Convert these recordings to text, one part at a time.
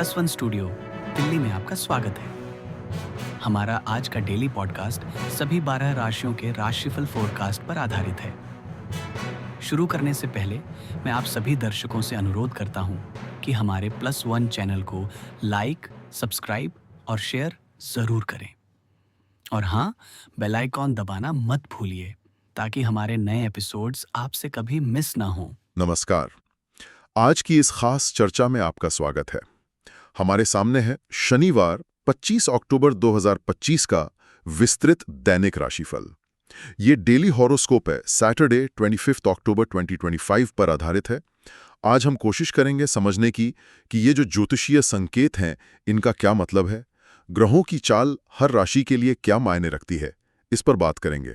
Plus one studio Delhi में आपका स्वागत है। हमारा आज का डेली पॉडकास्ट सभी 12 राशियों के राशिफल फोरकास्ट पर आधारित है। शुरू करने से पहले मैं आप सभी दर्शकों से अनुरोध करता हूं कि हमारे प्लस वन चैनल को लाइक, सब्सक्राइब और शेयर जरूर करें। और हाँ, बेल आइकॉन दबाना मत भूलिए ताकि हमारे नए एपिसोड्स आपसे कभी मिस ना हो। नमस्कार। आज की इस खास चर्चा में आपका स्वागत है। हमारे सामने है शनिवार 25 अक्टूबर 2025 का विस्तृत दैनिक राशिफल। ये डेली हॉरोस्कोप है, सैटरडे 25 अक्टूबर 2025 पर आधारित है। आज हम कोशिश करेंगे समझने की कि ये जो ज्योतिषीय संकेत हैं, इनका क्या मतलब है, ग्रहों की चाल हर राशि के लिए क्या मायने रखती है, इस पर बात करेंगे।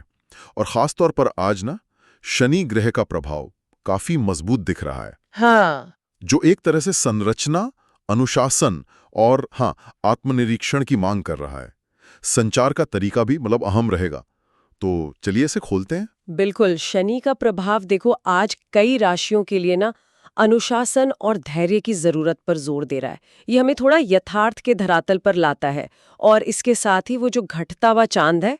और खास तौर पर आज ना शनि ग्रह का प्रभाव काफी मजबूत दिख रहा है। हाँ, जो एक तरह से संरचना, अनुशासन और आत्मनिरीक्षण की मांग कर रहा है। संचार का तरीका भी अहम रहेगा। तो चलिए इसे खोलते हैं। बिल्कुल। शनि का प्रभाव देखो आज कई राशियों के लिए ना अनुशासन और धैर्य की जरूरत पर जोर दे रहा है। ये हमें थोड़ा यथार्थ के धरातल पर लाता है। और इसके साथ ही वो जो घटता हुआ चांद है,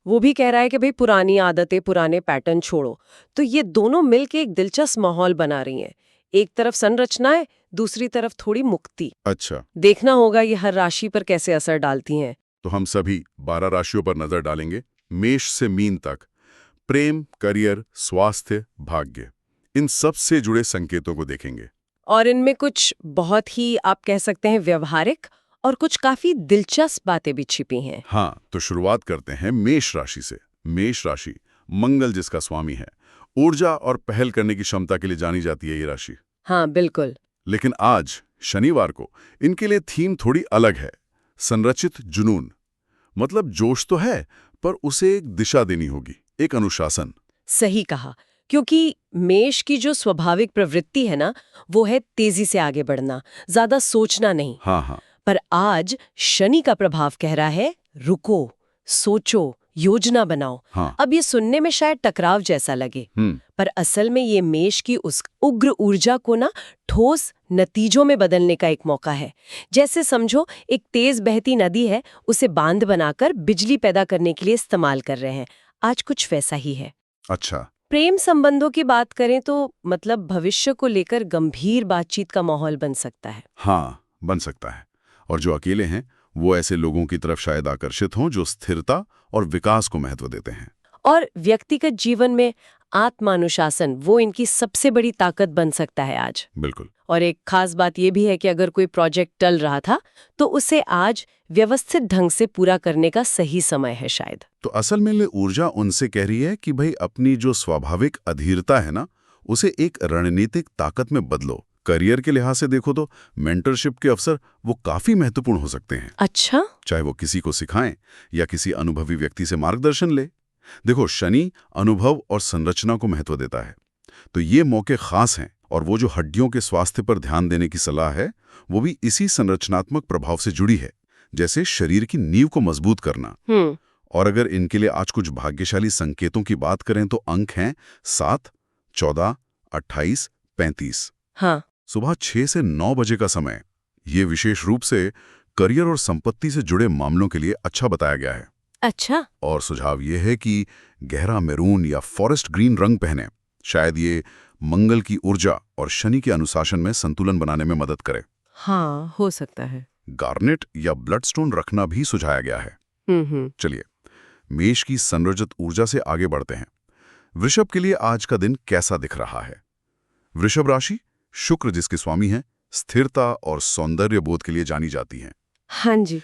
वो भी कह रहा है कि भाई पुरानी आदतें, पुराने पैटर्न छोड़ो। तो ये दोनों मिलके एक दिलचस्प माहौल बना रही हैं। एक तरफ संरचना है, दूसरी तरफ थोड़ी मुक्ति। अच्छा, देखना होगा ये हर राशि पर कैसे असर डालती हैं। तो हम सभी 12 राशियों पर नजर डालेंगे, मेष से मीन तक। प्रेम, करियर, स्वास्थ्य, भाग्य, इन सब से जुड़े संकेतों को देखेंगे। और इनमें कुछ बहुत ही आप कह सकते हैं व्यवहारिक और कुछ काफी दिलचस्प बातें भी छिपी हैं। हाँ, तो शुरुआत करते हैं मेष राशि से। मेष राशि मंगल जिसका स्वामी है, ऊर्जा और पहल करने की क्षमता के लिए जानी जाती है ये राशि। हाँ, बिल्कुल। लेकिन आज शनिवार को इनके लिए थीम थोड़ी अलग है। संरचित जुनून, मतलब जोश तो है पर उसे एक दिशा देनी होगी, एक अनुशासन। सही कहा, क्योंकि मेष की जो स्वाभाविक प्रवृत्ति है ना, वो है तेजी से आगे बढ़ना, ज्यादा सोचना नहीं। हाँ, पर आज शनि का प्रभाव कह रहा है रुको, सोचो, योजना बनाओ। हाँ। अब ये सुनने में शायद टकराव जैसा लगे, पर असल में ये मेष की उस उग्र ऊर्जा को ना ठोस नतीजों में बदलने का एक मौका है। जैसे समझो एक तेज बहती नदी है, उसे बांध बनाकर बिजली पैदा करने के लिए इस्तेमाल कर रहे हैं। आज कुछ वैसा ही है। अच्छा। प्रेम संबंधों की बात करें तो मतलब भविष्य को लेकर गंभीर बातचीत का माहौल बन सकता है। हाँ, बन सकता है। और जो अकेले हैं वो ऐसे लोगों की तरफ शायद आकर्षित हों जो स्थिरता और विकास को महत्व देते हैं। और व्यक्तिगत जीवन में आत्मानुशासन वो इनकी सबसे बड़ी ताकत बन सकता है आज। बिल्कुल। और एक खास बात ये भी है कि अगर कोई प्रोजेक्ट टल रहा था तो उसे आज व्यवस्थित ढंग से पूरा करने का सही समय है शायद। तो असल में ये ऊर्जा उनसे कह रही है कि भाई अपनी जो स्वाभाविक अधीरता है ना, उसे एक रणनीतिक ताकत में बदलो। करियर के लिहाज से देखो तो मेंटरशिप के अवसर वो काफी महत्वपूर्ण हो सकते हैं। अच्छा, चाहे वो किसी को सिखाएं या किसी अनुभवी व्यक्ति से मार्गदर्शन ले। देखो, शनि अनुभव और संरचना को महत्व देता है, तो ये मौके खास हैं। और वो जो हड्डियों के स्वास्थ्य पर ध्यान देने की सलाह है, वो भी इसी संरचनात्मक प्रभाव से जुड़ी है, जैसे शरीर की नींव को मजबूत करना। और अगर इनके लिए आज कुछ भाग्यशाली संकेतों की बात करें तो अंक हैं 7, 14, 28, 35। हाँ। सुबह 6 से 9 बजे का समय ये विशेष रूप से करियर और संपत्ति से जुड़े मामलों के लिए अच्छा बताया गया है। अच्छा। और सुझाव ये है कि गहरा मैरून या फॉरेस्ट ग्रीन रंग पहने। शायद ये मंगल की ऊर्जा और शनि के अनुशासन में संतुलन बनाने में मदद करे। हाँ, हो सकता है। गार्नेट या ब्लडस्टोन रखना भी सुझाया गया है। चलिए, मेष की संरचित ऊर्जा से आगे बढ़ते हैं। वृषभ के लिए आज का दिन कैसा दिख रहा है? वृषभ राशि शुक्र जिसके स्वामी हैं, स्थिरता और सौंदर्य बोध के लिए जानी जाती हैं। हाँ जी।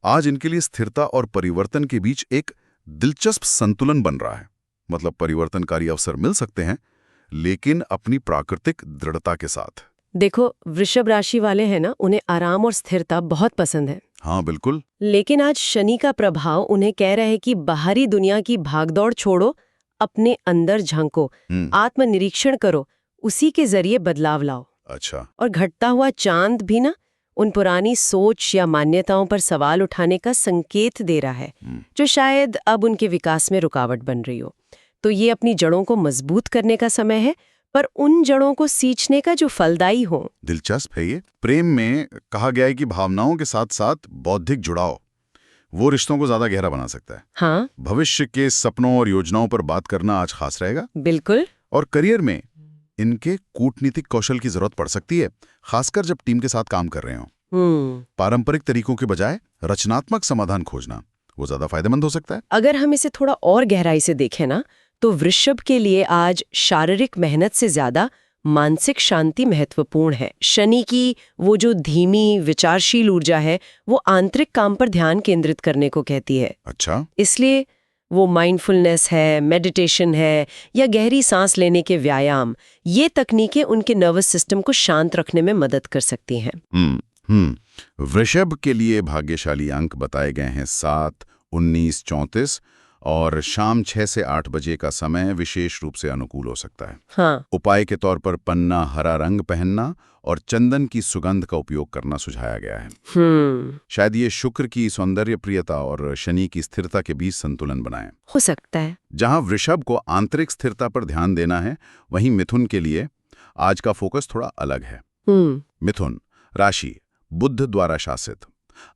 आज इनके लिए स्थिरता और परिवर्तन के बीच एक दिलचस्प संतुलन बन रहा है। मतलब परिवर्तनकारी अवसर मिल सकते हैं, लेकिन अपनी प्राकृतिक दृढ़ता के साथ। देखो, वृषभ राशि वाले हैं ना, उन्हें आराम और स्थिरता बहुत पसंद है। हाँ, बिल्कुल। लेकिन आज शनि का प्रभाव उन्हें कह रहा है कि बाहरी दुनिया की भागदौड़ छोड़ो, अपने अंदर झांको, आत्मनिरीक्षण करो, उसी के जरिए बदलाव लाओ। अच्छा। और घटता हुआ चांद भी ना उन पुरानी सोच या मान्यताओं पर सवाल उठाने का संकेत दे रहा है, जो शायद अब उनके विकास में रुकावट बन रही हो। तो ये अपनी जड़ों को मजबूत करने का समय है, पर उन जड़ों को सींचने का जो फलदायी हो। दिलचस्प है ये। प्रेम में कहा गया है कि भावनाओं के साथ साथ बौद्धिक जुड़ाव वो रिश्तों को ज्यादा गहरा बना सकता है। हाँ, भविष्य के सपनों और योजनाओं पर बात करना आज खास रहेगा। बिल्कुल। और करियर में इनके कूटनीतिक कौशल की जरूरत पड़ सकती है, खासकर जब टीम के साथ काम कर रहे हो। पारंपरिक तरीकों के बजाय रचनात्मक समाधान खोजना वो ज्यादा फायदेमंद हो सकता है। अगर हम इसे थोड़ा और गहराई से देखें ना, तो वृषभ के लिए आज शारीरिक मेहनत से ज्यादा मानसिक शांति महत्वपूर्ण है। शनि की वो जो धीमी विचारशील ऊर्जा है, वो आंतरिक काम पर ध्यान केंद्रित करने को कहती है। अच्छा। इसलिए वो माइंडफुलनेस है, मेडिटेशन है, या गहरी सांस लेने के व्यायाम, ये तकनीकें उनके नर्वस सिस्टम को शांत रखने में मदद कर सकती हैं। वृषभ के लिए भाग्यशाली अंक बताए गए हैं 7, 19, 34 और शाम 6 से 8 बजे का समय विशेष रूप से अनुकूल हो सकता है। हाँ। उपाय के तौर पर पन्ना हरा रंग पहनना और चंदन की सुगंध का उपयोग करना सुझाया गया है। शायद ये शुक्र की सौंदर्य प्रियता और शनि की स्थिरता के बीच संतुलन बनाए। हो सकता है। जहां वृषभ को आंतरिक स्थिरता पर ध्यान देना है, वहीं मिथुन के लिए आज का फोकस थोड़ा अलग है। मिथुन राशि बुध द्वारा शासित,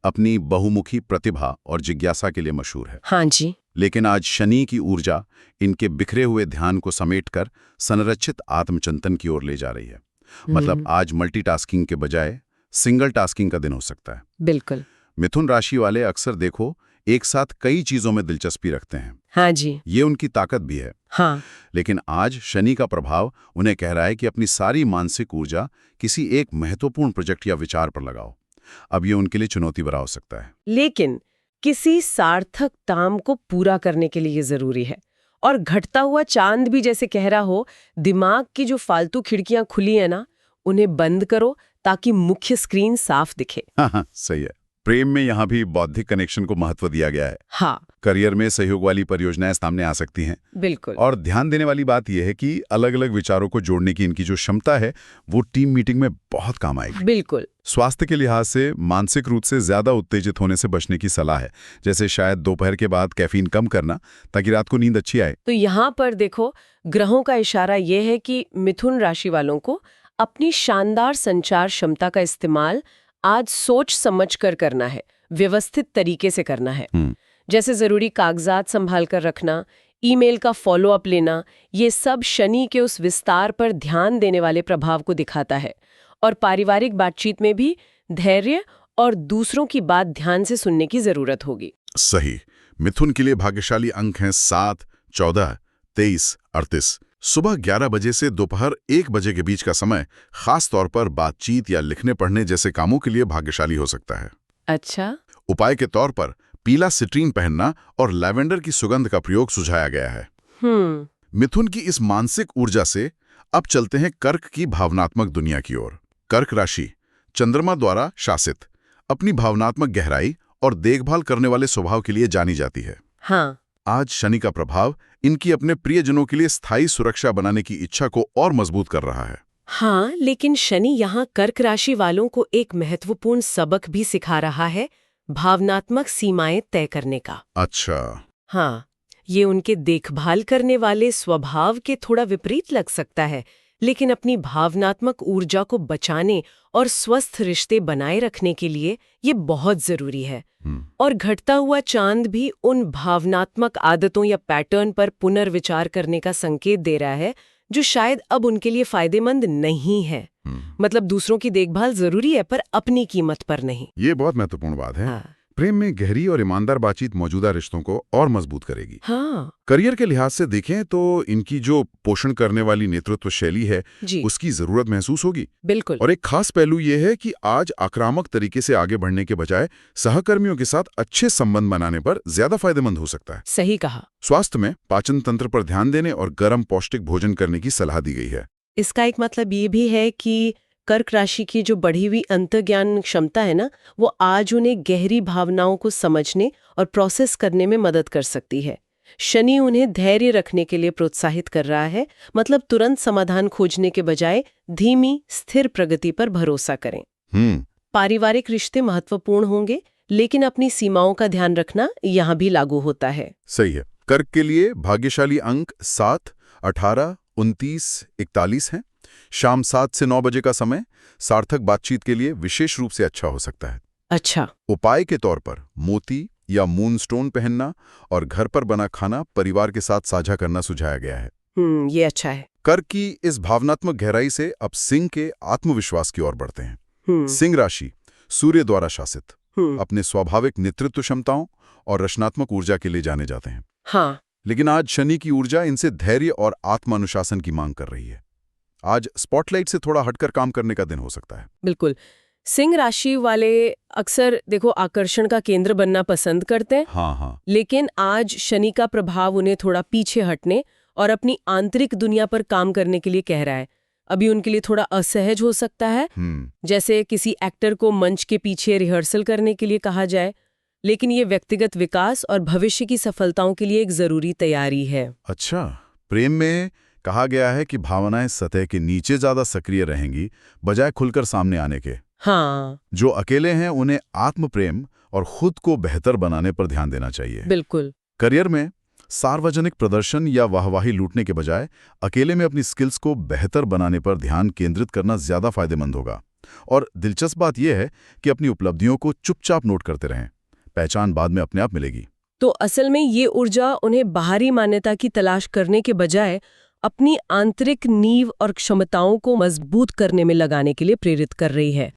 अपनी बहुमुखी प्रतिभा और जिज्ञासा के लिए मशहूर है। हाँ जी। लेकिन आज शनि की ऊर्जा इनके बिखरे हुए ध्यान को समेटकर संरचित आत्मचिंतन की ओर ले जा रही है। मतलब आज मल्टीटास्किंग के बजाय सिंगल टास्किंग का दिन हो सकता है। बिल्कुल। मिथुन राशि वाले अक्सर देखो एक साथ कई चीजों में दिलचस्पी रखते हैं। हाँ जी। ये उनकी ताकत भी है। हाँ। लेकिन आज शनि का प्रभाव उन्हें कह रहा है कि अपनी सारी मानसिक ऊर्जा किसी एक महत्वपूर्ण प्रोजेक्ट या विचार पर लगाओ। अब ये उनके लिए चुनौती भरा हो सकता है। लेकिन किसी सार्थक काम को पूरा करने के लिए ये जरूरी है। और घटता हुआ चांद भी जैसे कह रहा हो, दिमाग की जो फालतू खिड़कियां खुली है ना, उन्हें बंद करो ताकि मुख्य स्क्रीन साफ दिखे। हाँ, सही है। प्रेम में यहाँ भी बौद्धिक कनेक्शन को महत्व दिया गया है। हाँ। करियर में सहयोग वाली परियोजनाएं सामने आ सकती हैं। बिल्कुल। और ध्यान देने वाली बात यह है कि अलग अलग विचारों को जोड़ने की इनकी जो क्षमता है वो टीम मीटिंग में बहुत काम आएगी। बिल्कुल। स्वास्थ्य के लिहाज से मानसिक रूप से ज्यादा उत्तेजित होने से बचने की सलाह है, जैसे शायद दोपहर के बाद कैफीन कम करना ताकि रात को नींद अच्छी आए। तो यहाँ पर देखो, ग्रहों का इशारा यह है कि मिथुन राशि वालों को अपनी शानदार संचार क्षमता का इस्तेमाल आज सोच समझ कर करना है, व्यवस्थित तरीके से करना है। जैसे जरूरी कागजात संभाल कर रखना, ईमेल का फॉलो अप लेना, ये सब शनि के उस विस्तार पर ध्यान देने वाले प्रभाव को दिखाता है। और पारिवारिक बातचीत में भी धैर्य और दूसरों की बात ध्यान से सुनने की जरूरत होगी। सही। मिथुन के लिए भाग्यशाली अंक हैं 7, 14, 23, 38। सुबह 11 बजे से दोपहर 1 बजे के बीच का समय खास तौर पर बातचीत या लिखने पढ़ने जैसे कामों के लिए भाग्यशाली हो सकता है। अच्छा। उपाय के तौर पर पीला सिट्रीन पहनना और लैवेंडर की सुगंध का प्रयोग सुझाया गया है। मिथुन की इस मानसिक ऊर्जा से अब चलते हैं कर्क की भावनात्मक दुनिया की ओर। कर्क राशि चंद्रमा द्वारा शासित, अपनी भावनात्मक गहराई और देखभाल करने वाले स्वभाव के लिए जानी जाती है। हाँ। आज शनि का प्रभाव इनकी अपने प्रियजनों के लिए स्थायी सुरक्षा बनाने की इच्छा को और मजबूत कर रहा है। हाँ, लेकिन शनि यहाँ कर्क राशि वालों को एक महत्वपूर्ण सबक भी सिखा रहा है, भावनात्मक सीमाएं तय करने का। अच्छा। हाँ, ये उनके देखभाल करने वाले स्वभाव के थोड़ा विपरीत लग सकता है, लेकिन अपनी भावनात्मक ऊर्जा को बचाने और स्वस्थ रिश्ते बनाए रखने के लिए ये बहुत जरूरी है। और घटता हुआ चांद भी उन भावनात्मक आदतों या पैटर्न पर पुनर्विचार करने का संकेत दे रहा है जो शायद अब उनके लिए फायदेमंद नहीं है। मतलब दूसरों की देखभाल जरूरी है, पर अपनी कीमत पर नहीं। ये बहुत महत्वपूर्ण बात है। हाँ। प्रेम में गहरी और ईमानदार बातचीत मौजूदा रिश्तों को और मजबूत करेगी। हाँ। करियर के लिहाज से देखें तो इनकी जो पोषण करने वाली नेतृत्व शैली है उसकी जरूरत महसूस होगी। बिल्कुल। और एक खास पहलू ये है कि आज आक्रामक तरीके से आगे बढ़ने के बजाय सहकर्मियों के साथ अच्छे संबंध बनाने पर ज्यादा फायदेमंद हो सकता है। सही कहा। स्वास्थ्य में पाचन तंत्र पर ध्यान देने और गर्म पौष्टिक भोजन करने की सलाह दी गई है। इसका एक मतलब ये भी है कि कर्क राशि की जो बढ़ी हुई अंतर्ज्ञान क्षमता है ना, वो आज उन्हें गहरी भावनाओं को समझने और प्रोसेस करने में मदद कर सकती है। शनि उन्हें धैर्य रखने के लिए प्रोत्साहित कर रहा है, मतलब तुरंत समाधान खोजने के बजाय धीमी स्थिर प्रगति पर भरोसा करें। पारिवारिक रिश्ते महत्वपूर्ण होंगे, लेकिन अपनी सीमाओं का ध्यान रखना यहाँ भी लागू होता है। सही है। कर्क के लिए भाग्यशाली अंक 7, 18, 29:41 है। शाम 7 से 9 बजे का समय सार्थक बातचीत के लिए विशेष रूप से अच्छा हो सकता है। अच्छा। उपाय के तौर पर मोती या मूनस्टोन पहनना और घर पर बना खाना परिवार के साथ साझा करना सुझाया गया है। ये अच्छा है। कर की इस भावनात्मक गहराई से अब सिंह के आत्मविश्वास की ओर बढ़ते हैं। सिंह राशि सूर्य द्वारा शासित, अपने स्वाभाविक नेतृत्व क्षमताओं और रचनात्मक ऊर्जा के लिए जाने जाते हैं। हाँ। लेकिन आज शनि की ऊर्जा इनसे धैर्य और आत्मानुशासन की मांग कर रही है। आज स्पॉटलाइट से थोड़ा हटकर काम करने का दिन हो सकता है। बिल्कुल। सिंह राशि वाले अक्सर देखो आकर्षण का केंद्र बनना पसंद करते हैं। हाँ। लेकिन आज शनि का प्रभाव उन्हें थोड़ा पीछे हटने और अपनी आंतरिक दुनिया पर काम करने के लिए कह रहा है। अभी उनके लिए थोड़ा असहज हो सकता है, जैसे किसी एक्टर को मंच के पीछे रिहर्सल करने के लिए कहा जाए। लेकिन ये व्यक्तिगत विकास और भविष्य की सफलताओं के लिए एक जरूरी तैयारी है। अच्छा, प्रेम में कहा गया है कि भावनाएं सतह के नीचे ज्यादा सक्रिय रहेंगी बजाय खुलकर सामने आने के। हाँ। जो अकेले हैं उन्हें आत्म प्रेम और खुद को बेहतर बनाने पर ध्यान देना चाहिए। बिल्कुल। करियर में सार्वजनिक प्रदर्शन या वाहवाही लूटने के बजाय अकेले में अपनी स्किल्स को बेहतर बनाने पर ध्यान केंद्रित करना ज्यादा फायदेमंद होगा। और दिलचस्प बात यह है कि अपनी उपलब्धियों को चुपचाप नोट करते रहें, पहचान बाद में अपने आप मिलेगी। तो असल में ये ऊर्जा उन्हें बाहरी मान्यता की तलाश करने के बजाय अपनी आंतरिक नींव और क्षमताओं को मजबूत करने में लगाने के लिए प्रेरित कर रही है।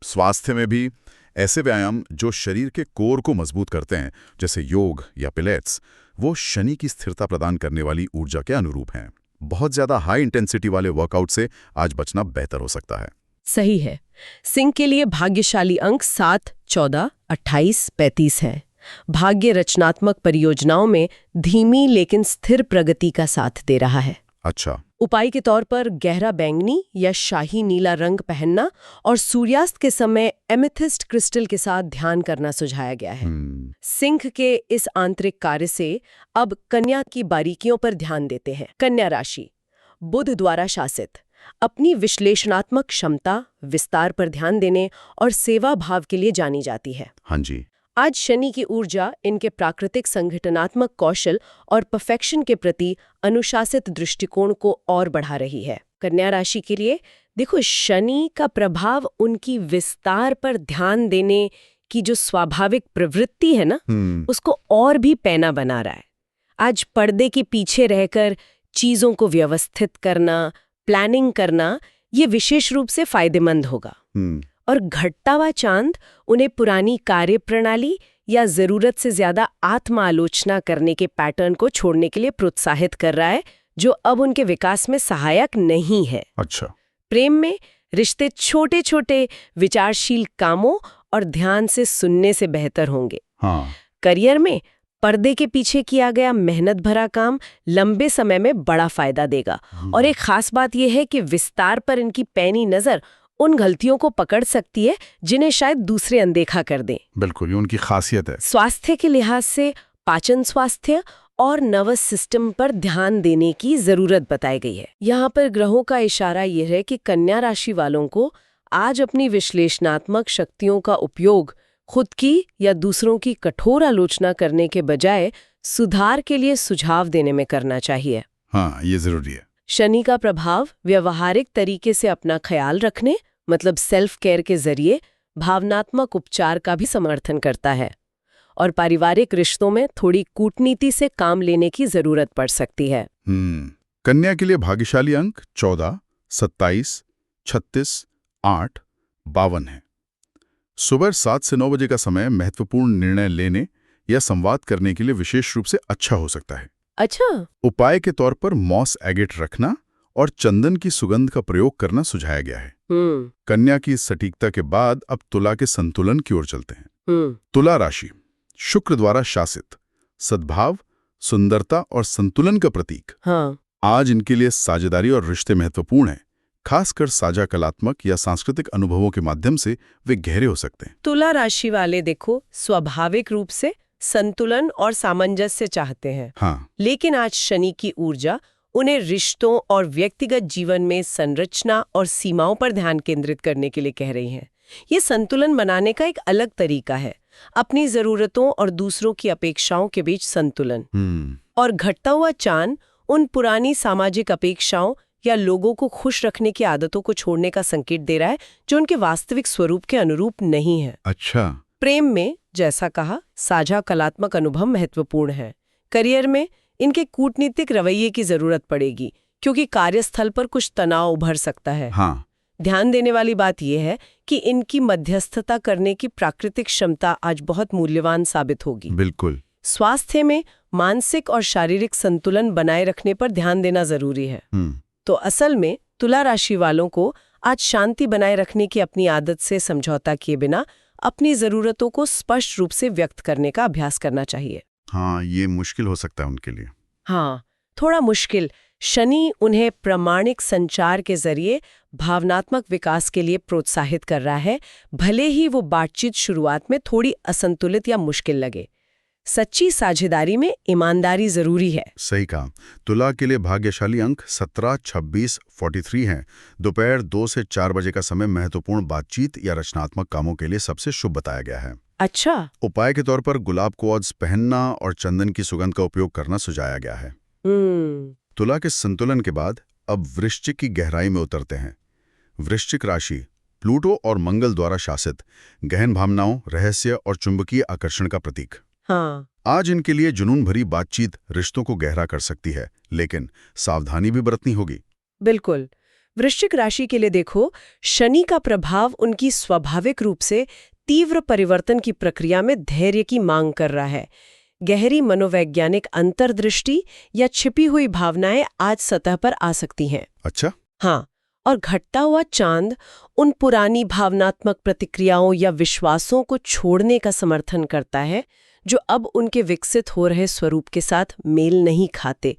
स्वास्थ्य में भी ऐसे व्यायाम जो शरीर के कोर को मजबूत करते हैं, जैसे योग या पिलेट्स, वो शनि की स्थिरता प्रदान करने वाली ऊर्जा के अनुरूप हैं। बहुत ज्यादा हाई इंटेंसिटी वाले वर्कआउट से आज बचना बेहतर हो सकता है। सही है। सिंह के लिए भाग्यशाली अंक 7, 14, 28, 35 है। भाग्य रचनात्मक परियोजनाओं में धीमी लेकिन स्थिर प्रगति का साथ दे रहा है। अच्छा। उपाय के तौर पर गहरा बैंगनी या शाही नीला रंग पहनना और सूर्यास्त के समय एमेथिस्ट क्रिस्टल के साथ ध्यान करना सुझाया गया है। सिंह के इस आंतरिक कार्य से अब कन्या की बारीकियों पर ध्यान देते हैं। कन्या राशि बुध द्वारा शासित, अपनी विश्लेषणात्मक क्षमता, विस्तार पर ध्यान देने और सेवा भाव के लिए जानी जाती है। हाँ जी। आज शनि की ऊर्जा इनके प्राकृतिक संगठनात्मक कौशल और परफेक्शन के प्रति अनुशासित दृष्टिकोण को और बढ़ा रही है। कन्या राशि के लिए देखो, शनि का प्रभाव उनकी विस्तार पर ध्यान देने की जो स्वाभाविक प्रवृत्ति है ना, उसको और भी पैना बना रहा है। आज पर्दे के पीछे रहकर चीजों को व्यवस्थित करना, प्लानिंग करना, ये विशेष रूप से फायदेमंद होगा। और घटता हुआ चांद उन्हें पुरानी कार्यप्रणाली या जरूरत से ज्यादा आत्मालोचना करने के पैटर्न को छोड़ने के लिए प्रोत्साहित कर रहा है, जो अब उनके विकास में सहायक नहीं है। अच्छा। प्रेम में रिश्ते छोटे छोटे विचारशील कामों और ध्यान से सुनने से बेहतर होंगे। हाँ। करियर में पर्दे के पीछे किया गया मेहनत भरा काम लंबे समय में बड़ा फायदा देगा। और एक खास बात यह है कि विस्तार पर इनकी पैनी नजर उन गलतियों को पकड़ सकती है जिन्हें शायद दूसरे अनदेखा कर दें। बिल्कुल, ये उनकी खासियत है। स्वास्थ्य के लिहाज से पाचन स्वास्थ्य और नर्वस सिस्टम पर ध्यान देने की जरूरत बताई गई है। यहाँ पर ग्रहों का इशारा यह है कि कन्या राशि वालों को आज अपनी विश्लेषणात्मक शक्तियों का उपयोग खुद की या दूसरों की कठोर आलोचना करने के बजाय सुधार के लिए सुझाव देने में करना चाहिए। हाँ, ये जरूरी है। शनि का प्रभाव व्यवहारिक तरीके से अपना ख्याल रखने, मतलब सेल्फ केयर के जरिए भावनात्मक उपचार का भी समर्थन करता है। और पारिवारिक रिश्तों में थोड़ी कूटनीति से काम लेने की जरूरत पड़ सकती है। कन्या के लिए भाग्यशाली अंक 14, 27, 36, 8, 52 है। सुबह 7 से 9 बजे का समय महत्वपूर्ण निर्णय लेने या संवाद करने के लिए विशेष रूप से अच्छा हो सकता है। अच्छा। उपाय के तौर पर मॉस एगेट रखना और चंदन की सुगंध का प्रयोग करना सुझाया गया है। कन्या की सटीकता के बाद अब तुला के संतुलन की ओर चलते हैं। तुला राशि शुक्र द्वारा शासित, सद्भाव, सुंदरता और संतुलन का प्रतीक। हाँ। आज इनके लिए साझेदारी और रिश्ते महत्वपूर्ण हैं, खासकर साझा कलात्मक या सांस्कृतिक अनुभवों के माध्यम से वे गहरे हो सकते हैं। तुला राशि वाले देखो स्वाभाविक रूप से संतुलन और सामंजस्य चाहते हैं। हाँ। लेकिन आज शनि की ऊर्जा उन्हें रिश्तों और व्यक्तिगत जीवन में संरचना और सीमाओं पर ध्यान केंद्रित करने के लिए कह रही हैं। ये संतुलन बनाने का एक अलग तरीका है, अपनी जरूरतों और दूसरों की अपेक्षाओं के बीच संतुलन। और घटता हुआ चांद उन पुरानी सामाजिक अपेक्षाओं या लोगों को खुश रखने की आदतों को छोड़ने का संकेत दे रहा है जो उनके वास्तविक स्वरूप के अनुरूप नहीं है। अच्छा। प्रेम में, जैसा कहा, साझा कलात्मक अनुभव महत्वपूर्ण है। करियर में इनके कूटनीतिक रवैये की जरूरत पड़ेगी क्योंकि कार्यस्थल पर कुछ तनाव उभर सकता है। हाँ। ध्यान देने वाली बात यह है कि इनकी मध्यस्थता करने की प्राकृतिक क्षमता आज बहुत मूल्यवान साबित होगी। बिल्कुल। स्वास्थ्य में मानसिक और शारीरिक संतुलन बनाए रखने पर ध्यान देना जरूरी है। तो असल में तुला राशि वालों को आज शांति बनाए रखने की अपनी आदत से समझौता किए बिना अपनी जरूरतों को स्पष्ट रूप से व्यक्त करने का अभ्यास करना चाहिए। हाँ, ये मुश्किल हो सकता है उनके लिए। हाँ, थोड़ा मुश्किल। शनि उन्हें प्रामाणिक संचार के जरिए भावनात्मक विकास के लिए प्रोत्साहित कर रहा है, भले ही वो बातचीत शुरुआत में थोड़ी असंतुलित या मुश्किल लगे। सच्ची साझेदारी में ईमानदारी जरूरी है। सही कहा। तुला के लिए भाग्यशाली अंक 17, 26, 43 हैं। दोपहर 2 से 4 बजे का समय महत्वपूर्ण बातचीत या रचनात्मक कामों के लिए सबसे शुभ बताया गया है। अच्छा। उपाय के तौर पर गुलाब क्वार्ट्ज पहनना और चंदन की सुगंध का उपयोग करना सुझाया गया है। तुला के संतुलन के बाद अब वृश्चिक की गहराई में उतरते हैं। वृश्चिक राशि प्लूटो और मंगल द्वारा शासित, गहन भावनाओं, रहस्य और चुंबकीय आकर्षण का प्रतीक। हाँ। आज इनके लिए जुनून भरी बातचीत रिश्तों को गहरा कर सकती है, लेकिन सावधानी भी बरतनी होगी। बिल्कुल। वृश्चिक राशि के लिए देखो, शनि का प्रभाव उनकी स्वाभाविक रूप से तीव्र परिवर्तन की प्रक्रिया में धैर्य की मांग कर रहा है। गहरी मनोवैज्ञानिक अंतर्दृष्टि या छिपी हुई भावनाएं आज सतह पर आ सकती हैं। अच्छा। हाँ, और घटता हुआ चांद उन पुरानी भावनात्मक प्रतिक्रियाओं या विश्वासों को छोड़ने का समर्थन करता है जो अब उनके विकसित हो रहे स्वरूप के साथ मेल नहीं खाते।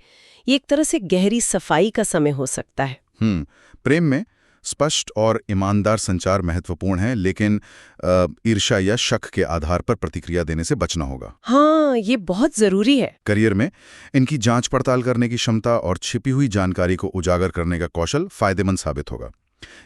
ये एक तरह से गहरी सफाई का समय हो सकता है। प्रेम में स्पष्ट और ईमानदार संचार महत्वपूर्ण है, लेकिन ईर्ष्या या शक के आधार पर प्रतिक्रिया देने से बचना होगा। हाँ, ये बहुत जरूरी है। करियर में इनकी जांच पड़ताल करने की क्षमता और छिपी हुई जानकारी को उजागर करने का कौशल फायदेमंद साबित होगा।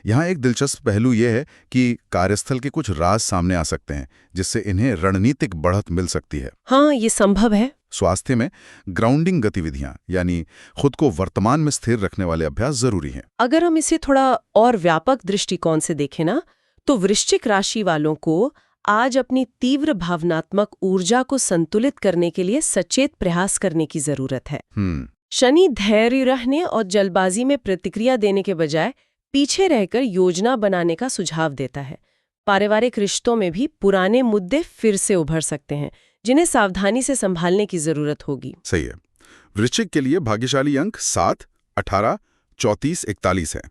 यहाँ एक दिलचस्प पहलू यह है कि कार्यस्थल के कुछ राज सामने आ सकते हैं जिससे इन्हें रणनीतिक बढ़त मिल सकती है। हाँ, ये संभव है। स्वास्थ्य में ग्राउंडिंग गतिविधियां, यानी खुद को वर्तमान में स्थिर रखने वाले अभ्यास जरूरी हैं। अगर हम इसे थोड़ा और व्यापक दृष्टिकोण से देखें ना, तो वृश्चिक राशि वालों को आज अपनी तीव्र भावनात्मक ऊर्जा को संतुलित करने के लिए सचेत प्रयास करने की जरूरत है। शनि धैर्य रहने और जल्दबाजी में प्रतिक्रिया देने के बजाय पीछे रहकर योजना बनाने का सुझाव देता है। पारिवारिक रिश्तों में भी पुराने मुद्दे फिर से उभर सकते हैं जिन्हें सावधानी से संभालने की जरूरत होगी। सही है। वृश्चिक के लिए भाग्यशाली अंक 7, 18, 34, 41 है।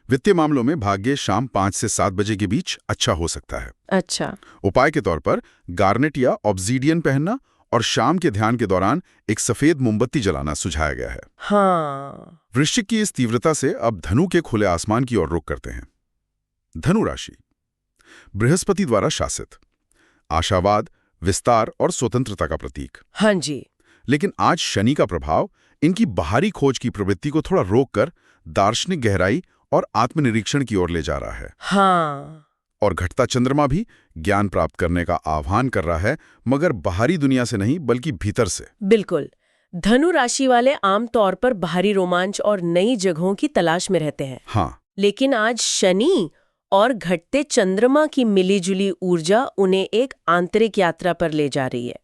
वित्तीय मामलों में भाग्य शाम 5 से 7 बजे के बीच अच्छा हो सकता है। अच्छा। उपाय के तौर पर गार्नेट या ऑब्सीडियन पहनना और शाम के ध्यान के दौरान एक सफेद मोमबत्ती जलाना सुझाया गया है। हाँ। वृश्चिक की इस तीव्रता से अब धनु के खुले आसमान की ओर रुख करते हैं। धनु राशि बृहस्पति द्वारा शासित, आशावाद, विस्तार और स्वतंत्रता का प्रतीक। हाँ जी। लेकिन आज शनि का प्रभाव इनकी बाहरी खोज की प्रवृत्ति को थोड़ा रोककर दार्शनिक गहराई और आत्मनिरीक्षण की ओर ले जा रहा है। हाँ। और घटता चंद्रमा भी ज्ञान प्राप्त करने का आह्वान कर रहा है, मगर बाहरी दुनिया से नहीं बल्कि भीतर से। बिल्कुल। धनु राशि वाले आमतौर पर बाहरी रोमांच और नई जगहों की तलाश में रहते हैं। हाँ। लेकिन आज शनि और घटते चंद्रमा की मिलीजुली ऊर्जा उन्हें एक आंतरिक यात्रा पर ले जा रही है।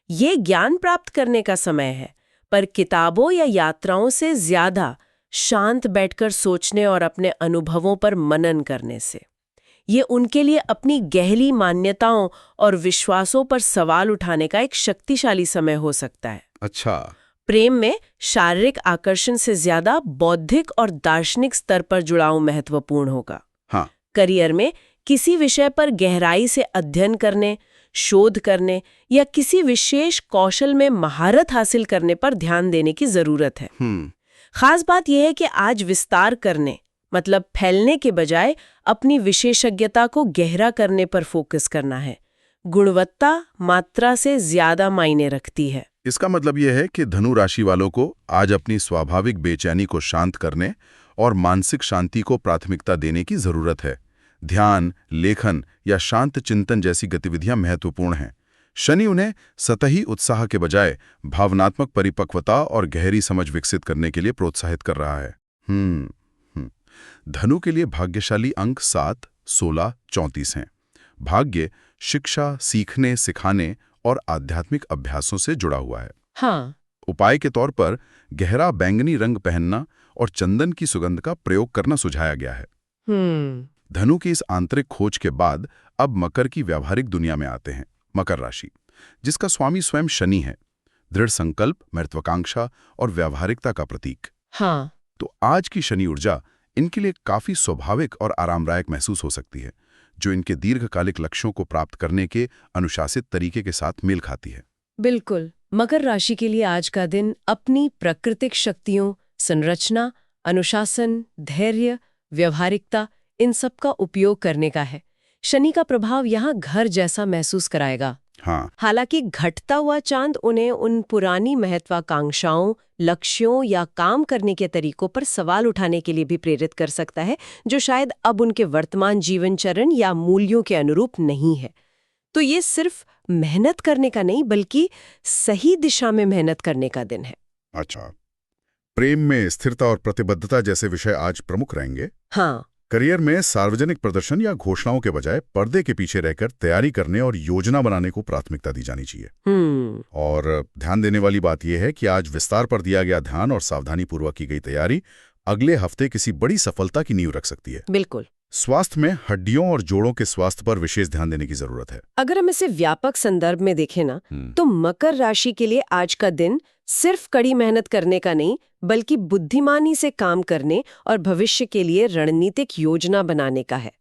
ये ज्ञान प्राप्त करने का समय है, पर किताबों या यात्राओं से ज्यादा शांत बैठकर सोचने और अपने अनुभवों पर मनन करने से। ये उनके लिए अपनी गहरी मान्यताओं और विश्वासों पर सवाल उठाने का एक शक्तिशाली समय हो सकता है। अच्छा। प्रेम में शारीरिक आकर्षण से ज्यादा बौद्धिक और दार्शनिक स्तर पर जुड़ाव महत्वपूर्ण होगा। हाँ। करियर में किसी विषय पर गहराई से अध्ययन करने, शोध करने या किसी विशेष कौशल में महारत हासिल करने पर ध्यान देने की जरूरत है। खास बात यह है कि आज विस्तार करने मतलब फैलने के बजाय अपनी विशेषज्ञता को गहरा करने पर फोकस करना है। गुणवत्ता मात्रा से ज्यादा मायने रखती है। इसका मतलब यह है कि धनु राशि वालों को आज अपनी स्वाभाविक बेचैनी को शांत करने और मानसिक शांति को प्राथमिकता देने की जरूरत है। ध्यान, लेखन या शांत चिंतन जैसी गतिविधियां महत्वपूर्ण हैं। शनि उन्हें सतही उत्साह के बजाय भावनात्मक परिपक्वता और गहरी समझ विकसित करने के लिए प्रोत्साहित कर रहा है। धनु के लिए भाग्यशाली अंक 7, 16, 34 हैं। भाग्य शिक्षा, सीखने, सिखाने और आध्यात्मिक अभ्यासों से जुड़ा हुआ है। हाँ। उपाय के तौर पर गहरा बैंगनी रंग पहनना और चंदन की सुगंध का प्रयोग करना सुझाया गया है। धनु की इस आंतरिक खोज के बाद अब मकर की व्यावहारिक दुनिया में आते हैं। मकर राशि, जिसका स्वामी स्वयं शनि है, दृढ़ संकल्प, महत्वाकांक्षा और व्यावहारिकता का प्रतीक। हाँ। तो आज की शनि ऊर्जा इनके लिए काफी स्वाभाविक और आरामदायक महसूस हो सकती है, जो इनके दीर्घकालिक लक्ष्यों को प्राप्त करने के अनुशासित तरीके के साथ मेल खाती है। बिल्कुल। मकर राशि के लिए आज का दिन अपनी प्राकृतिक शक्तियों, संरचना, अनुशासन, धैर्य, व्यवहारिकता, इन सब का उपयोग करने का है। शनि का प्रभाव यहाँ घर जैसा महसूस कराएगा। हाँ। हालांकि घटता हुआ चांद उन्हें उन पुरानी महत्वाकांक्षाओं, लक्ष्यों या काम करने के तरीकों पर सवाल उठाने के लिए भी प्रेरित कर सकता है, जो शायद अब उनके वर्तमान जीवन चरण या मूल्यों के अनुरूप नहीं है। तो ये सिर्फ मेहनत करने का नहीं, बल्कि सही दिशा में मेहनत करने का दिन है। अच्छा। प्रेम में स्थिरता और प्रतिबद्धता जैसे विषय आज प्रमुख रहेंगे। हाँ। करियर में सार्वजनिक प्रदर्शन या घोषणाओं के बजाय पर्दे के पीछे रहकर तैयारी करने और योजना बनाने को प्राथमिकता दी जानी चाहिए। और ध्यान देने वाली बात यह है कि आज विस्तार पर दिया गया ध्यान और सावधानी पूर्वक की गई तैयारी अगले हफ्ते किसी बड़ी सफलता की नींव रख सकती है। बिल्कुल। स्वास्थ्य में हड्डियों और जोड़ों के स्वास्थ्य पर विशेष ध्यान देने की जरूरत है। अगर हम इसे व्यापक संदर्भ में देखें ना, तो मकर राशि के लिए आज का दिन सिर्फ कड़ी मेहनत करने का नहीं, बल्कि बुद्धिमानी से काम करने और भविष्य के लिए रणनीतिक योजना बनाने का है।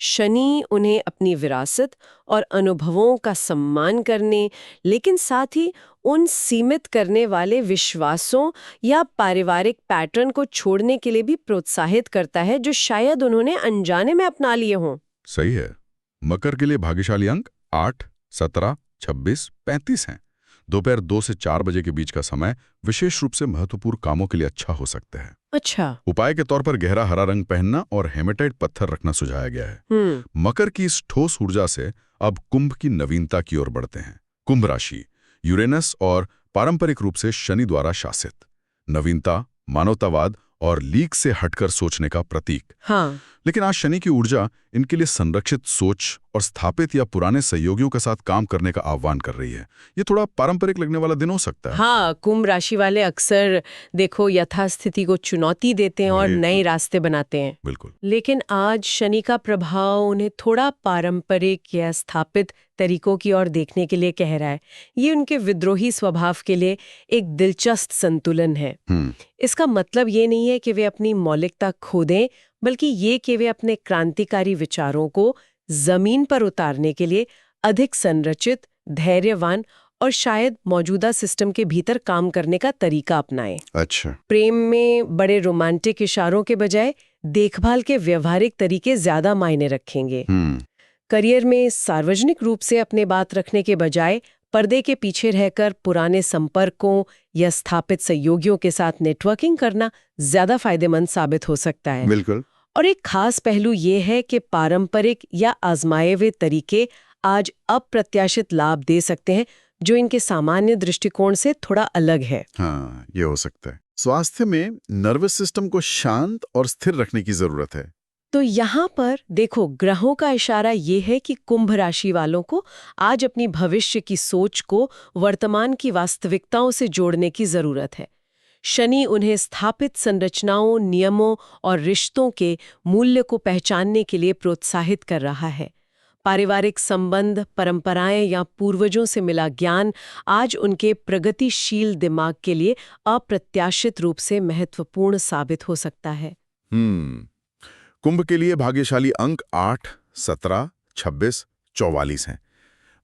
शनि उन्हें अपनी विरासत और अनुभवों का सम्मान करने, लेकिन साथ ही उन सीमित करने वाले विश्वासों या पारिवारिक पैटर्न को छोड़ने के लिए भी प्रोत्साहित करता है, जो शायद उन्होंने अनजाने में अपना लिए हों। सही है। मकर के लिए भाग्यशाली अंक 8, 17, 26, 35 हैं। दोपहर 2 से 4 बजे के बीच का समय विशेष रूप से महत्वपूर्ण कामों के लिए अच्छा हो सकता है। अच्छा। उपाय के तौर पर गहरा हरा रंग पहनना और हेमेटाइट पत्थर रखना सुझाया गया है। मकर की इस ठोस ऊर्जा से अब कुंभ की नवीनता की ओर बढ़ते हैं। कुंभ राशि यूरेनस और पारंपरिक रूप से शनि द्वारा शासित, नवीनता, मानवतावाद और लीक से हटकर सोचने का प्रतीक। हाँ। लेकिन आज शनि की ऊर्जा इनके लिए संरक्षित सोच और स्थापित या पुराने सहयोगियों के साथ काम करने का आह्वान कर रही है। ये थोड़ा पारंपरिक लगने वाला दिन हो सकता है। हाँ, कुंभ राशि वाले अक्सर देखो यथास्थिति को चुनौती देते हैं और नए रास्ते बनाते हैं। बिल्कुल। लेकिन आज शनि का प्रभाव उन्हें थोड़ा पारंपरिक या स्थापित तरीकों की ओर देखने के लिए कह रहा है। ये उनके विद्रोही स्वभाव के लिए एक दिलचस्प संतुलन है। इसका मतलब ये नहीं है कि वे अपनी मौलिकता खो दें, बल्कि ये कि वे अपने क्रांतिकारी विचारों को जमीन पर उतारने के लिए अधिक संरचित, धैर्यवान और शायद मौजूदा सिस्टम के भीतर काम करने का तरीका अपनाएं। अच्छा। प्रेम में बड़े रोमांटिक इशारों के बजाय देखभाल के व्यवहारिक तरीके ज्यादा मायने रखेंगे। करियर में सार्वजनिक रूप से अपने बात रखने के बजाय पर्दे के पीछे रहकर पुराने संपर्कों या स्थापित सहयोगियों के साथ नेटवर्किंग करना ज्यादा फायदेमंद साबित हो सकता है। बिल्कुल। और एक खास पहलू ये है कि पारंपरिक या आजमाए हुए तरीके आज अप्रत्याशित लाभ दे सकते हैं, जो इनके सामान्य दृष्टिकोण से थोड़ा अलग है। हाँ, ये हो सकता है। स्वास्थ्य में नर्वस सिस्टम को शांत और स्थिर रखने की जरूरत है। तो यहाँ पर देखो, ग्रहों का इशारा ये है कि कुंभ राशि वालों को आज अपनी भविष्य की सोच को वर्तमान की वास्तविकताओं से जोड़ने की जरूरत है। शनि उन्हें स्थापित संरचनाओं, नियमों और रिश्तों के मूल्य को पहचानने के लिए प्रोत्साहित कर रहा है। पारिवारिक संबंध, परंपराएं या पूर्वजों से मिला ज्ञान आज उनके प्रगतिशील दिमाग के लिए अप्रत्याशित रूप से महत्वपूर्ण साबित हो सकता है। कुंभ के लिए भाग्यशाली अंक 8, 17, 26, 44 हैं।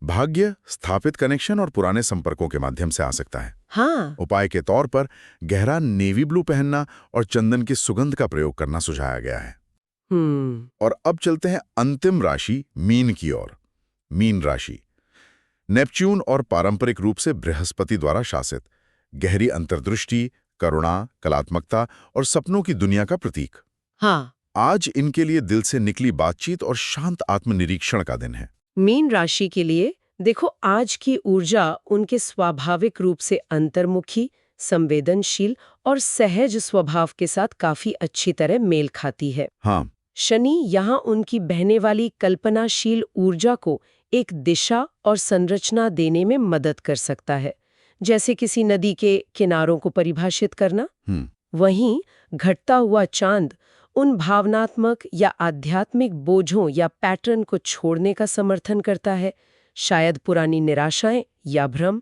भाग्य स्थापित कनेक्शन और पुराने संपर्कों के माध्यम से आ सकता है। हाँ। उपाय के तौर पर गहरा नेवी ब्लू पहनना और चंदन की सुगंध का प्रयोग करना सुझाया गया है। और अब चलते हैं अंतिम राशि मीन की ओर। मीन राशि नेपच्यून और पारंपरिक रूप से बृहस्पति द्वारा शासित, गहरी अंतर्दृष्टि, करुणा, कलात्मकता और सपनों की दुनिया का प्रतीक। हाँ। आज इनके लिए दिल से निकली बातचीत और शांत आत्मनिरीक्षण का दिन है। मीन राशि के लिए देखो, आज की ऊर्जा उनके स्वाभाविक रूप से अंतर्मुखी, संवेदनशील और सहज स्वभाव के साथ काफी अच्छी तरह मेल खाती है। हाँ, शनि यहाँ उनकी बहने वाली कल्पनाशील ऊर्जा को एक दिशा और संरचना देने में मदद कर सकता है, जैसे किसी नदी के किनारों को परिभाषित करना। वहीं घटता हुआ चांद उन भावनात्मक या आध्यात्मिक बोझों या पैटर्न को छोड़ने का समर्थन करता है, शायद पुरानी निराशाएं या भ्रम।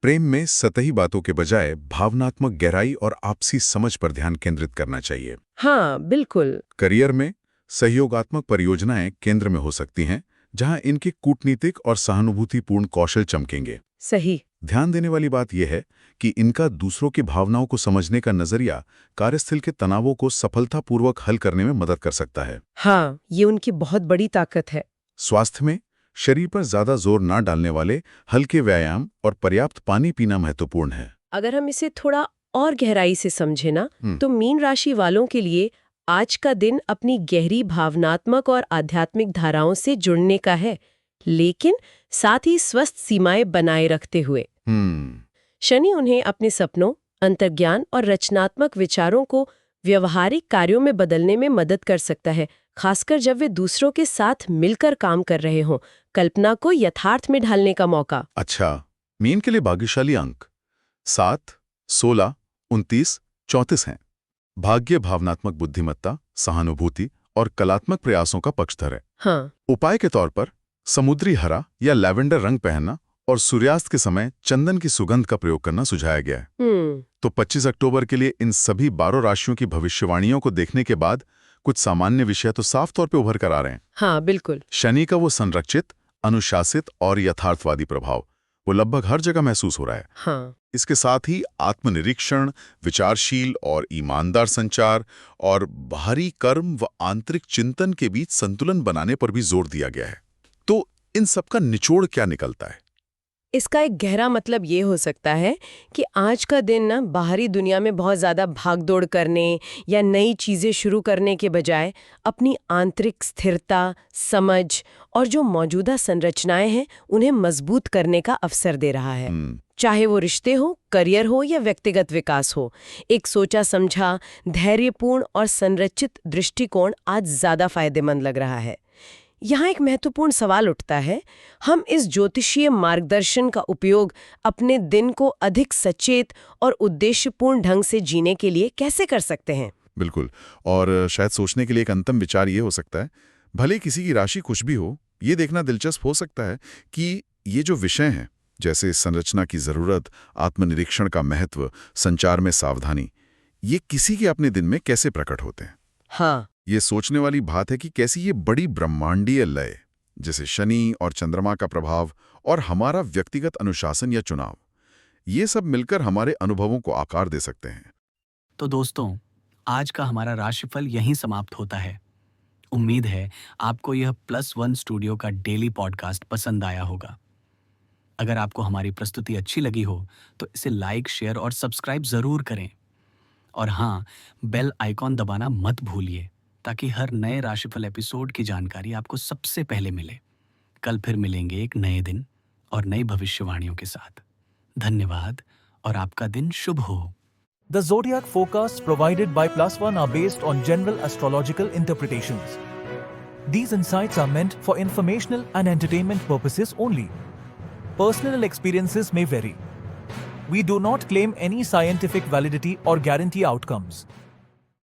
प्रेम में सतही बातों के बजाय भावनात्मक गहराई और आपसी समझ पर ध्यान केंद्रित करना चाहिए। हाँ, बिल्कुल। करियर में सहयोगात्मक परियोजनाएं केंद्र में हो सकती हैं, जहां इनके कूटनीतिक और सहानुभूतिपूर्ण कौशल चमकेंगे। सही। ध्यान देने वाली बात यह है कि इनका दूसरों की भावनाओं को समझने का नजरिया कार्यस्थल के तनावों को सफलतापूर्वक हल करने में मदद कर सकता है। हाँ, ये उनकी बहुत बड़ी ताकत है। स्वास्थ्य में शरीर पर ज्यादा जोर ना डालने वाले हल्के व्यायाम और पर्याप्त पानी पीना महत्वपूर्ण है। अगर हम इसे थोड़ा और गहराई से समझे ना, तो मीन राशि वालों के लिए आज का दिन अपनी गहरी भावनात्मक और आध्यात्मिक धाराओं से जुड़ने का है, लेकिन साथ ही स्वस्थ सीमाएं बनाए रखते हुए। शनि उन्हें अपने सपनों, अंतर्ज्ञान और रचनात्मक विचारों को व्यवहारिक कार्यों में बदलने में मदद कर सकता है, खासकर जब वे दूसरों के साथ मिलकर काम कर रहे हों, कल्पना को यथार्थ में ढालने का मौका। अच्छा, मीन के लिए भाग्यशाली अंक 7, 16, 29, 34 हैं। भाग्य भावनात्मक बुद्धिमत्ता, सहानुभूति और कलात्मक प्रयासों का पक्षधर है। हाँ। उपाय के तौर पर समुद्री हरा या लैवेंडर रंग पहनना और सूर्यास्त के समय चंदन की सुगंध का प्रयोग करना सुझाया गया है। तो 25 अक्टूबर के लिए इन सभी 12 राशियों की भविष्यवाणियों को देखने के बाद कुछ सामान्य विषय तो साफ तौर पे उभर कर आ रहे हैं। हाँ, बिल्कुल। शनि का वो संरक्षित, अनुशासित और यथार्थवादी प्रभाव वो लगभग हर जगह महसूस हो रहा है। हाँ। इसके साथ ही आत्मनिरीक्षण, विचारशील और ईमानदार संचार और बाहरी कर्म व आंतरिक चिंतन के बीच संतुलन बनाने पर भी जोर दिया गया है। तो इन सब का निचोड़ क्या निकलता है? इसका एक गहरा मतलब ये हो सकता है कि आज का दिन ना बाहरी दुनिया में बहुत ज़्यादा भागदौड़ करने या नई चीज़ें शुरू करने के बजाय अपनी आंतरिक स्थिरता, समझ और जो मौजूदा संरचनाएं हैं उन्हें मजबूत करने का अवसर दे रहा है। चाहे वो रिश्ते हो, करियर हो या व्यक्तिगत विकास हो, एक सोचा समझा, धैर्यपूर्ण और संरचित दृष्टिकोण आज ज़्यादा फायदेमंद लग रहा है। यहाँ एक महत्वपूर्ण सवाल उठता है, हम इस ज्योतिषीय मार्गदर्शन का उपयोग अपने दिन को अधिक सचेत और उद्देश्यपूर्ण ढंग से जीने के लिए कैसे कर सकते हैं? बिल्कुल, और शायद सोचने के लिए एक अंतिम विचार ये हो सकता है, भले किसी की राशि कुछ भी हो, ये देखना दिलचस्प हो सकता है कि ये जो विषय हैं, जैसे संरचना की जरूरत, आत्मनिरीक्षण का महत्व, संचार में सावधानी, ये किसी के अपने दिन में कैसे प्रकट होते हैं। हाँ। ये सोचने वाली बात है कि कैसी ये बड़ी ब्रह्मांडीय लय, जैसे शनि और चंद्रमा का प्रभाव और हमारा व्यक्तिगत अनुशासन या चुनाव, ये सब मिलकर हमारे अनुभवों को आकार दे सकते हैं। तो दोस्तों, आज का हमारा राशिफल यहीं समाप्त होता है। उम्मीद है आपको यह +1 स्टूडियो का डेली पॉडकास्ट पसंद आया होगा। अगर आपको हमारी प्रस्तुति अच्छी लगी हो तो इसे लाइक, शेयर और सब्सक्राइब जरूर करें। और हाँ, बेल आइकॉन दबाना मत भूलिए ताकि हर नए राशिफल एपिसोड की जानकारी आपको सबसे पहले मिले। कल फिर मिलेंगे एक नए दिन और नई भविष्यवाणियों के साथ। धन्यवाद और आपका दिन शुभ हो। The zodiac forecasts provided by +1 are based on general astrological interpretations. These insights are meant for informational and entertainment purposes only. Personal experiences may vary. We do not claim any scientific validity or guarantee outcomes.